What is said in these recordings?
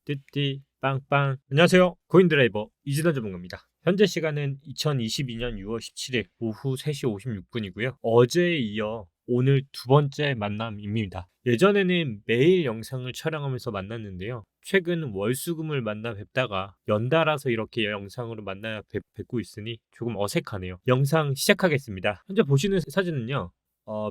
띠띠 빵빵. 안녕하세요. 코인드라이버 이진원 전문가입니다. 현재 시간은 2022년 6월 17일 오후 3시 56분이고요. 어제에 이어 오늘 두 번째 만남입니다. 예전에는 매일 영상을 촬영하면서 만났는데요. 최근 월수금을 만나 뵙다가 연달아서 이렇게 영상으로 만나 뵙고 있으니 조금 어색하네요. 영상 시작하겠습니다. 현재 보시는 사진은요.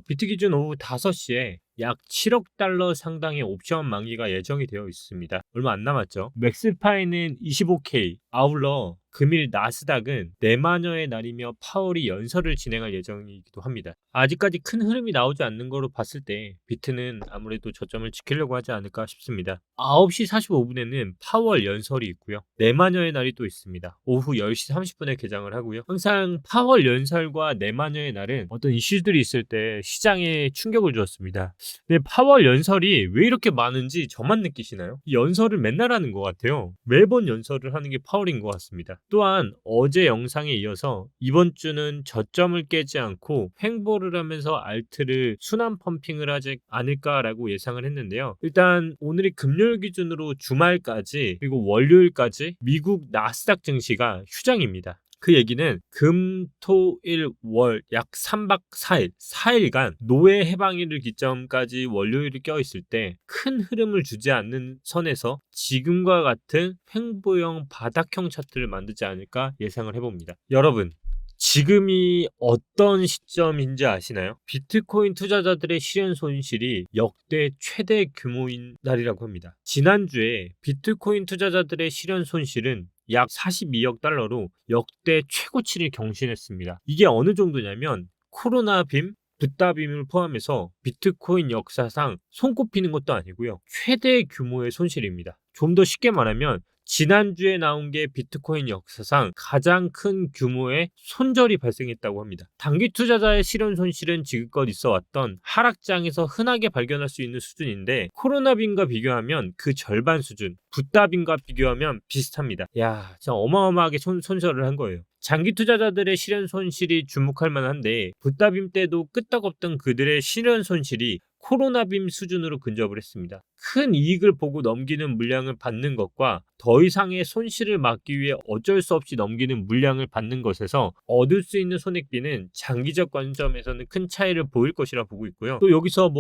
비트 기준 오후 5시에 약 7억 달러 상당의 옵션 만기가 예정이 되어 있습니다. 얼마 안 남았죠. 맥스파이는 25K, 아울러 금일 나스닥은 내마녀의 날이며 파월이 연설을 진행할 예정이기도 합니다. 아직까지 큰 흐름이 나오지 않는 거로 봤을 때 비트는 아무래도 저점을 지키려고 하지 않을까 싶습니다. 9시 45분에는 파월 연설이 있고요. 내마녀의 날이 또 있습니다. 오후 10시 30분에 개장을 하고요. 항상 파월 연설과 내마녀의 날은 어떤 이슈들이 있을 때 시장에 충격을 주었습니다. 근데 파월 연설이 왜 이렇게 많은지 저만 느끼시나요? 이 연설을 맨날 하는 것 같아요. 매번 연설을 하는 게 파월인 것 같습니다. 또한 어제 영상에 이어서 이번 주는 저점을 깨지 않고 횡보를 하면서 알트를 순환 펌핑을 하지 않을까라고 예상을 했는데요. 일단 오늘이 금요일 기준으로 주말까지 그리고 월요일까지 미국 나스닥 증시가 휴장입니다. 그 얘기는 금, 토, 일, 월 약 3박 4일, 4일간 노예 해방일을 기점까지 월요일이 껴있을 때 큰 흐름을 주지 않는 선에서 지금과 같은 횡보형 바닥형 차트를 만들지 않을까 예상을 해봅니다. 여러분, 지금이 어떤 시점인지 아시나요? 비트코인 투자자들의 실현 손실이 역대 최대 규모인 날이라고 합니다. 지난주에 비트코인 투자자들의 실현 손실은 약 42억 달러로 역대 최고치를 경신했습니다. 이게 어느 정도냐면 코로나 빔, 붓다 빔을 포함해서 비트코인 역사상 손꼽히는 것도 아니고요. 최대 규모의 손실입니다. 좀 더 쉽게 말하면 지난주에 나온 게 비트코인 역사상 가장 큰 규모의 손절이 발생했다고 합니다. 단기 투자자의 실현 손실은 지금껏 있어 왔던 하락장에서 흔하게 발견할 수 있는 수준인데 코로나빈과 비교하면 그 절반 수준, 붓다빈과 비교하면 비슷합니다. 야, 진짜 어마어마하게 손절을 한 거예요. 장기 투자자들의 실현 손실이 주목할 만한데 붓다빔 때도 끄떡없던 그들의 실현 손실이 코로나빔 수준으로 근접을 했습니다. 큰 이익을 보고 넘기는 물량을 받는 것과 더 이상의 손실을 막기 위해 어쩔 수 없이 넘기는 물량을 받는 것에서 얻을 수 있는 손익비는 장기적 관점에서는 큰 차이를 보일 것이라 보고 있고요. 또 여기서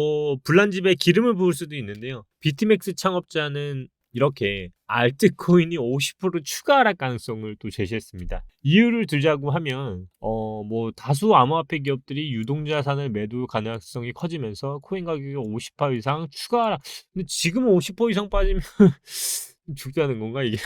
불난집에 기름을 부을 수도 있는데요. 비트맥스 창업자는 이렇게 알트코인이 50% 추가 하락 가능성을 또 제시했습니다. 이유를 들자고 하면 다수 암호화폐 기업들이 유동자산을 매도 가능성이 커지면서 코인 가격이 50% 이상 추가 하락. 근데 지금 50% 이상 빠지면 죽자는 건가 이게?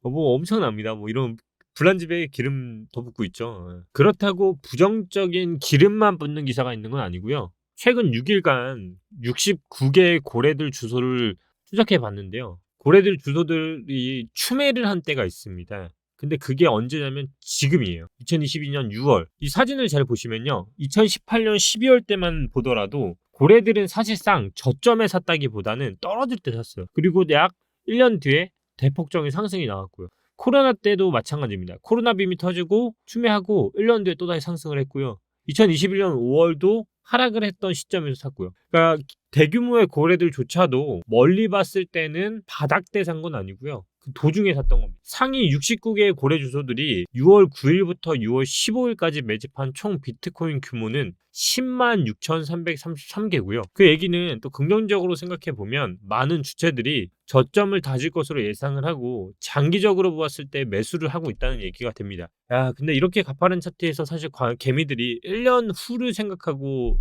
엄청납니다. 이런 불난집에 기름 더 붓고 있죠. 그렇다고 부정적인 기름만 붓는 기사가 있는 건 아니고요. 최근 6일간 69개의 고래들 주소를 추적해 봤는데요. 고래들 주소들이 추매를 한 때가 있습니다. 근데 그게 언제냐면 지금이에요. 2022년 6월. 이 사진을 잘 보시면요. 2018년 12월 때만 보더라도 고래들은 사실상 저점에 샀다기보다는 떨어질 때 샀어요. 그리고 약 1년 뒤에 대폭적인 상승이 나왔고요. 코로나 때도 마찬가지입니다. 코로나 빔이 터지고 추매하고 1년 뒤에 또다시 상승을 했고요. 2021년 5월도 하락을 했던 시점에서 샀고요. 그러니까 대규모의 고래들조차도 멀리 봤을 때는 바닥대 산 건 아니고요. 그 도중에 샀던 겁니다. 상위 69개의 고래 주소들이 6월 9일부터 6월 15일까지 매집한 총 비트코인 규모는 10만 6,333개고요. 그 얘기는 또 긍정적으로 생각해 보면 많은 주체들이 저점을 다질 것으로 예상을 하고 장기적으로 보았을 때 매수를 하고 있다는 얘기가 됩니다. 야, 근데 이렇게 가파른 차트에서 사실 개미들이 1년 후를 생각하고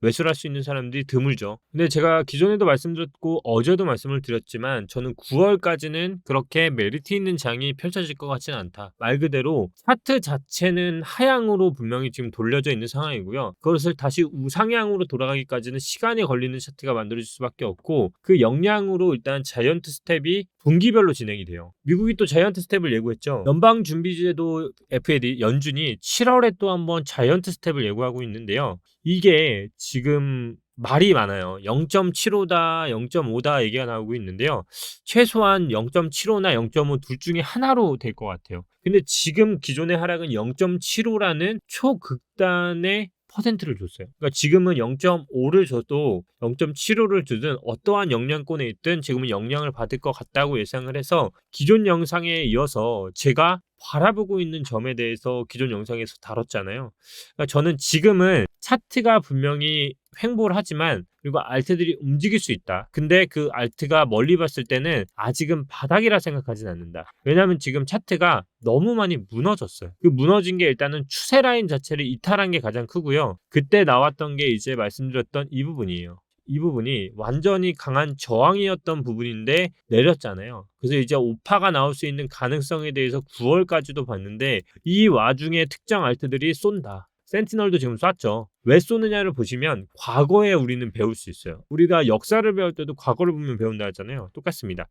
매수를 할 수 있는 사람들이 드물죠. 근데 제가 기존에도 말씀드렸고 어제도 말씀을 드렸지만 저는 9월까지는 그렇게 메리트 있는 장이 펼쳐질 것 같지는 않다. 말 그대로 차트 자체는 하향으로 분명히 지금 돌려져 있는 상황이고요. 그것을 다시 우상향으로 돌아가기까지는 시간이 걸리는 차트가 만들어질 수밖에 없고 그 역량으로 일단 자이언트 스텝이 분기별로 진행이 돼요. 미국이 또 자이언트 스텝을 예고했죠. 연방준비제도 FED 연준이 7월에 또 한번 자이언트 스텝을 예고하고 있는데요. 이게 지금 말이 많아요. 0.75다, 0.5다 얘기가 나오고 있는데요. 최소한 0.75나 0.5 둘 중에 하나로 될 것 같아요. 근데 지금 기존의 하락은 0.75라는 초극단의 퍼센트를 줬어요. 그러니까 지금은 0.5를 줘도 0.75를 주든 어떠한 영향권에 있든 지금은 영향을 받을 것 같다고 예상을 해서 기존 영상에 이어서 제가 바라보고 있는 점에 대해서 기존 영상에서 다뤘잖아요. 그러니까 저는 지금은 차트가 분명히 횡보를 하지만 그리고 알트들이 움직일 수 있다. 근데 그 알트가 멀리 봤을 때는 아직은 바닥이라 생각하진 않는다. 왜냐하면 지금 차트가 너무 많이 무너졌어요. 그 무너진 게 일단은 추세 라인 자체를 이탈한 게 가장 크고요. 그때 나왔던 게 이제 말씀드렸던 이 부분이에요. 이 부분이 완전히 강한 저항이었던 부분인데 내렸잖아요. 그래서 이제 오파가 나올 수 있는 가능성에 대해서 9월까지도 봤는데 이 와중에 특정 알트들이 쏜다. 센티널도 지금 쐈죠. 왜 쏘느냐를 보시면 과거에 우리는 배울 수 있어요. 우리가 역사를 배울 때도 과거를 보면 배운다 하잖아요. 똑같습니다.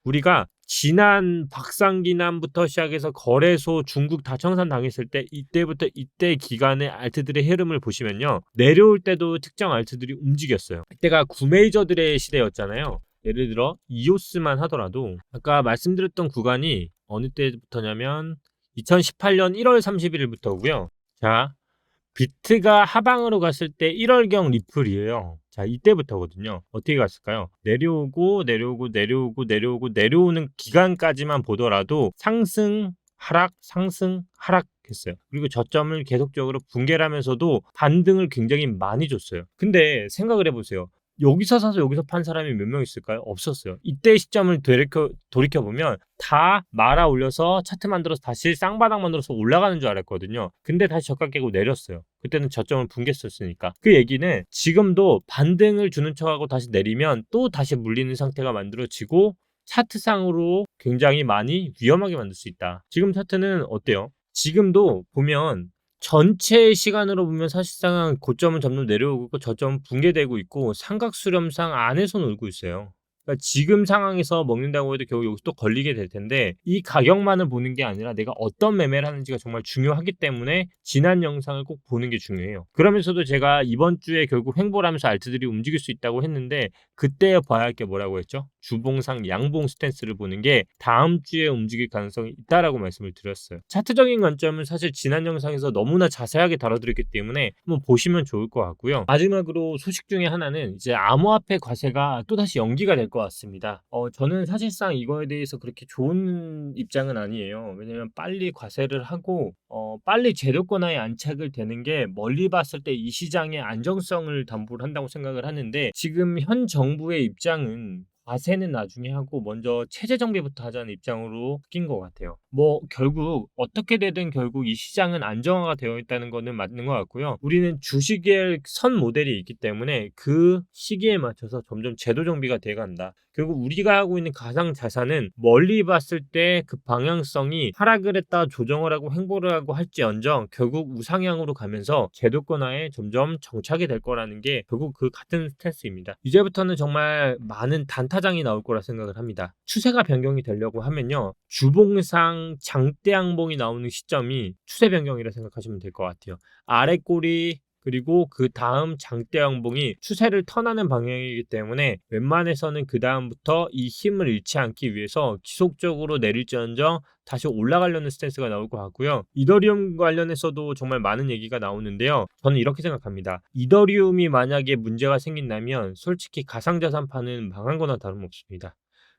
우리가 지난 박상기난부터 시작해서 거래소 중국 다청산 당했을 때 이때부터 이때 기간의 알트들의 흐름을 보시면요. 내려올 때도 특정 알트들이 움직였어요. 이때가 구메이저들의 시대였잖아요. 예를 들어 이오스만 하더라도 아까 말씀드렸던 구간이 어느 때부터냐면 2018년 1월 31일부터고요. 자, 비트가 하방으로 갔을 때 1월경 리플이에요. 자, 이때부터거든요. 어떻게 갔을까요? 내려오고 내려오고 내려오고 내려오고 내려오는 기간까지만 보더라도 상승 하락 상승 하락 했어요. 그리고 저점을 계속적으로 붕괴를 하면서도 반등을 굉장히 많이 줬어요. 근데 생각을 해보세요. 여기서 사서 여기서 판 사람이 몇 명 있을까요? 없었어요. 이때 시점을 돌이켜보면 다 말아 올려서 차트 만들어서 다시 쌍바닥 만들어서 올라가는 줄 알았거든요. 근데 다시 저가 깨고 내렸어요. 그때는 저점을 붕괴했었으니까. 그 얘기는 지금도 반등을 주는 척하고 다시 내리면 또 다시 물리는 상태가 만들어지고 차트상으로 굉장히 많이 위험하게 만들 수 있다. 지금 차트는 어때요? 지금도 보면 전체 시간으로 보면 사실상 고점은 점점 내려오고 있고 저점은 붕괴되고 있고 삼각수렴상 안에서 놀고 있어요. 그러니까 지금 상황에서 먹는다고 해도 결국 여기서 또 걸리게 될 텐데 이 가격만을 보는 게 아니라 내가 어떤 매매를 하는지가 정말 중요하기 때문에 지난 영상을 꼭 보는 게 중요해요. 그러면서도 제가 이번 주에 결국 횡보를 하면서 알트들이 움직일 수 있다고 했는데 그때 봐야 할 게 뭐라고 했죠? 주봉상 양봉 스탠스를 보는 게 다음 주에 움직일 가능성이 있다라고 말씀을 드렸어요. 차트적인 관점은 사실 지난 영상에서 너무나 자세하게 다뤄드렸기 때문에 한번 보시면 좋을 것 같고요. 마지막으로 소식 중에 하나는 이제 암호화폐 과세가 또다시 연기가 될 것 같습니다. 저는 사실상 이거에 대해서 그렇게 좋은 입장은 아니에요. 왜냐면 빨리 과세를 하고 빨리 제도권화에 안착을 되는 게 멀리 봤을 때 이 시장의 안정성을 담보를 한다고 생각을 하는데 지금 현 정부의 입장은 과세는 나중에 하고 먼저 체제 정비부터 하자는 입장으로 바뀐 것 같아요. 뭐 결국 어떻게 되든 결국 이 시장은 안정화가 되어 있다는 거는 맞는 것 같고요. 우리는 주식의 선 모델이 있기 때문에 그 시기에 맞춰서 점점 제도 정비가 돼 간다. 결국 우리가 하고 있는 가상 자산은 멀리 봤을 때 그 방향성이 하락을 했다 조정을 하고 횡보를 하고 할지언정 결국 우상향으로 가면서 제도권화에 점점 정착이 될 거라는 게 결국 그 같은 스탠스입니다. 이제부터는 정말 많은 단타장이 나올 거라 생각을 합니다. 추세가 변경이 되려고 하면요. 주봉상 장대 양봉이 나오는 시점이 추세 변경이라 생각하시면 될 것 같아요. 아래 꼬리 그리고 그 다음 장대 양봉이 추세를 턴하는 방향이기 때문에 웬만해서는 그 다음부터 이 힘을 잃지 않기 위해서 지속적으로 내릴지언정 다시 올라가려는 스탠스가 나올 것 같고요. 이더리움 관련해서도 정말 많은 얘기가 나오는데요. 저는 이렇게 생각합니다. 이더리움이 만약에 문제가 생긴다면 솔직히 가상자산파는 망한 거나 다름없습니다.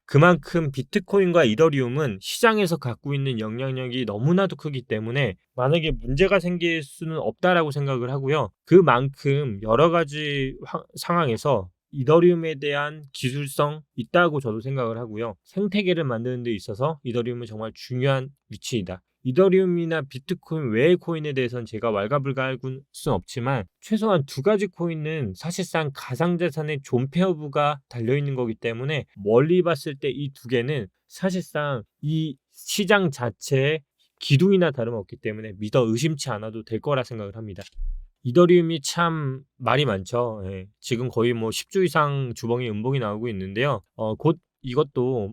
그만큼 비트코인과 이더리움은 시장에서 갖고 있는 영향력이 너무나도 크기 때문에 만약에 문제가 생길 수는 없다라고 생각을 하고요. 그만큼 여러 가지 상황에서 이더리움에 대한 기술성 있다고 저도 생각을 하고요. 생태계를 만드는 데 있어서 이더리움은 정말 중요한 위치이다. 이더리움이나 비트코인 외의 코인에 대해서는 제가 왈가불가할 수는 없지만 최소한 두 가지 코인은 사실상 가상자산의 존폐여부가 달려있는 거기 때문에 멀리 봤을 때 이 두 개는 사실상 이 시장 자체의 기둥이나 다름없기 때문에 믿어 의심치 않아도 될 거라 생각을 합니다. 이더리움이 참 말이 많죠. 예. 지금 거의 뭐 10주 이상 주봉이 음봉이 나오고 있는데요. 곧 이것도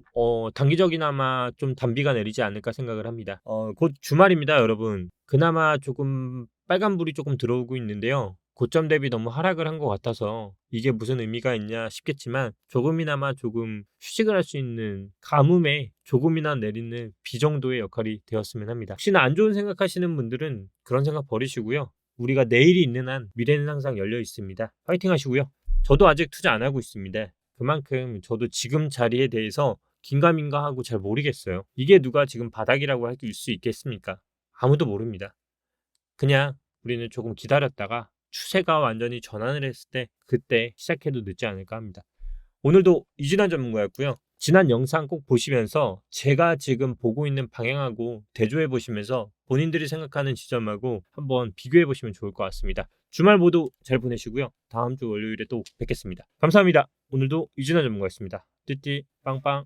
단기적이나마 좀 단비가 내리지 않을까 생각을 합니다. 곧 주말입니다, 여러분. 그나마 조금 빨간불이 조금 들어오고 있는데요. 고점 대비 너무 하락을 한 것 같아서 이게 무슨 의미가 있냐 싶겠지만 조금이나마 조금 휴식을 할 수 있는 가뭄에 조금이나 내리는 비 정도의 역할이 되었으면 합니다. 혹시나 안 좋은 생각하시는 분들은 그런 생각 버리시고요. 우리가 내일이 있는 한 미래는 항상 열려 있습니다. 파이팅 하시고요. 저도 아직 투자 안 하고 있습니다. 그만큼 저도 지금 자리에 대해서 긴가민가 하고 잘 모르겠어요. 이게 누가 지금 바닥이라고 할 수 있겠습니까? 아무도 모릅니다. 그냥 우리는 조금 기다렸다가 추세가 완전히 전환을 했을 때 그때 시작해도 늦지 않을까 합니다. 오늘도 이진환 전문가였고요. 지난 영상 꼭 보시면서 제가 지금 보고 있는 방향하고 대조해 보시면서 본인들이 생각하는 지점하고 한번 비교해 보시면 좋을 것 같습니다. 주말 모두 잘 보내시고요. 다음 주 월요일에 또 뵙겠습니다. 감사합니다. 오늘도 이진환 전문가였습니다. 띠띠 빵빵.